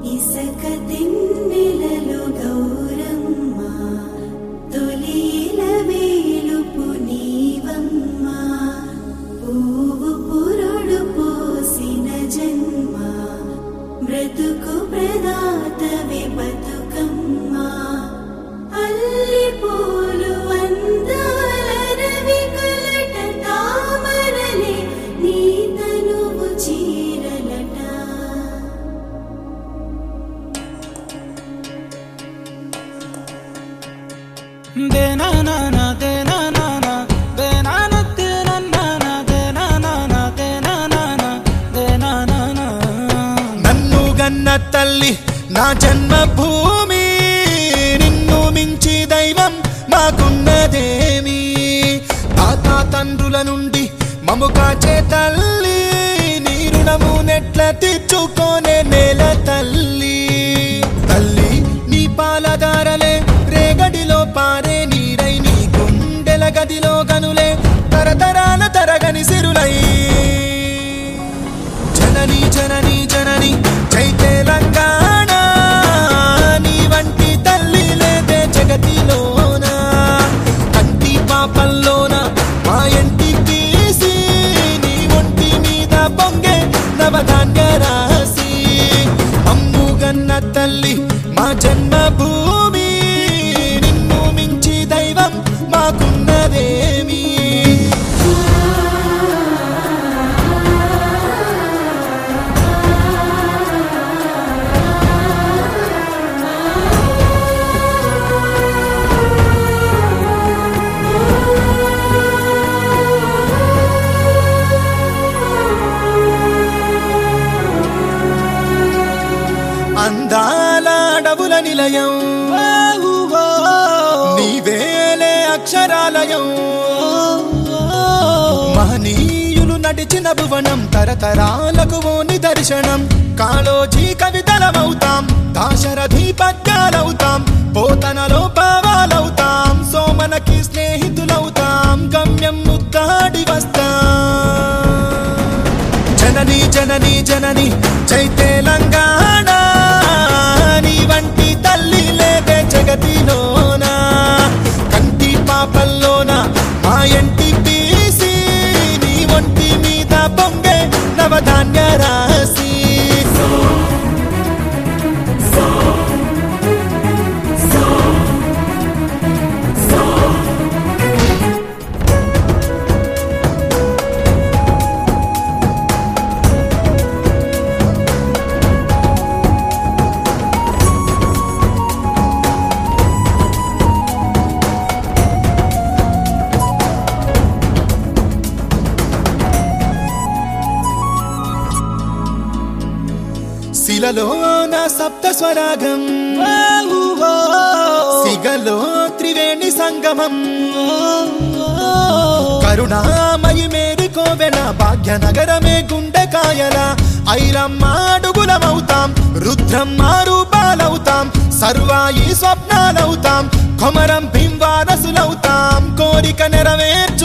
ఇసక తిన్నెలలో గౌరమ్మ తొలిల వేలుపు నీవమ్మ పువ్వు పురుడు పోసిన జన్మ బ్రతుకు ప్రదాతవే బతుకమ్మ అల్లి పూలు అందాల రవి కలట తామరలే నీ తనువు చీరలట దేనానా దేనానా దేనానా దేనానా దేనానా దేనానా దేనానా నన్ను గన్న తల్లి నా జన్మభూమి నిన్ను మించి దైవం మాకున్నదేమి తాత తండ్రుల నుండి మమ్ము కాచే తల్లి నీ రుణము నెట్ల తీర్చుకోనే నేల తల్లి తల్లి నీ పాలదారలే రేగడిలో పారే నీరై నీ గుండెల గదిలో గనులే తరతరాల తరగని సిరులై జనని జనని జనని జై తెలంగాణ నీ వంటి తల్లి లేదే జగతిలోన కంటి పాపల్లోన మా ఇంటి తీసి నీ ఒంటి మీద పొంగే నవధాన్య రాసి అమ్ముగన్న తల్లి మా జన్మభూమి నిన్ను మించి దైవం మాకున్నదేమి అందాల అడవుల నిలయం నీవేలే అక్షరాలయం మహనీయులు నడిచిన భువనం తరతరాలకు ఓ నిదర్శనం కాళోజీ కవితలమవుతాం దాశరథి పద్యాలవుతాం పోతనలో భావాలవుతాం సోమనకి స్నేహితులవుతాం గమ్యం ముద్దాడి వస్తాం జనని జనని జనని జై తెలంగాణ నీ వంటి తల్లి లేదే జగతిలోన కంటి పాపల్లోన మా ఇంటి తీసి నీ ఒంటి మీద పొంగే నవధాన్య రాసి శిలలో నా సప్త స్వరాగం సిగలో త్రివేణి సంగమం కరుణామయి మేరి కోవెల భాగ్యనగరమే గుండెకాయల ఐరమ్మ అడుగులమవుతాం రుద్రమ్మ రూపాలవుతాం సర్వాయి స్వప్నాలవుతాం కొమరం భీం వారసులవుతాం కోరిక నెరవేర్చ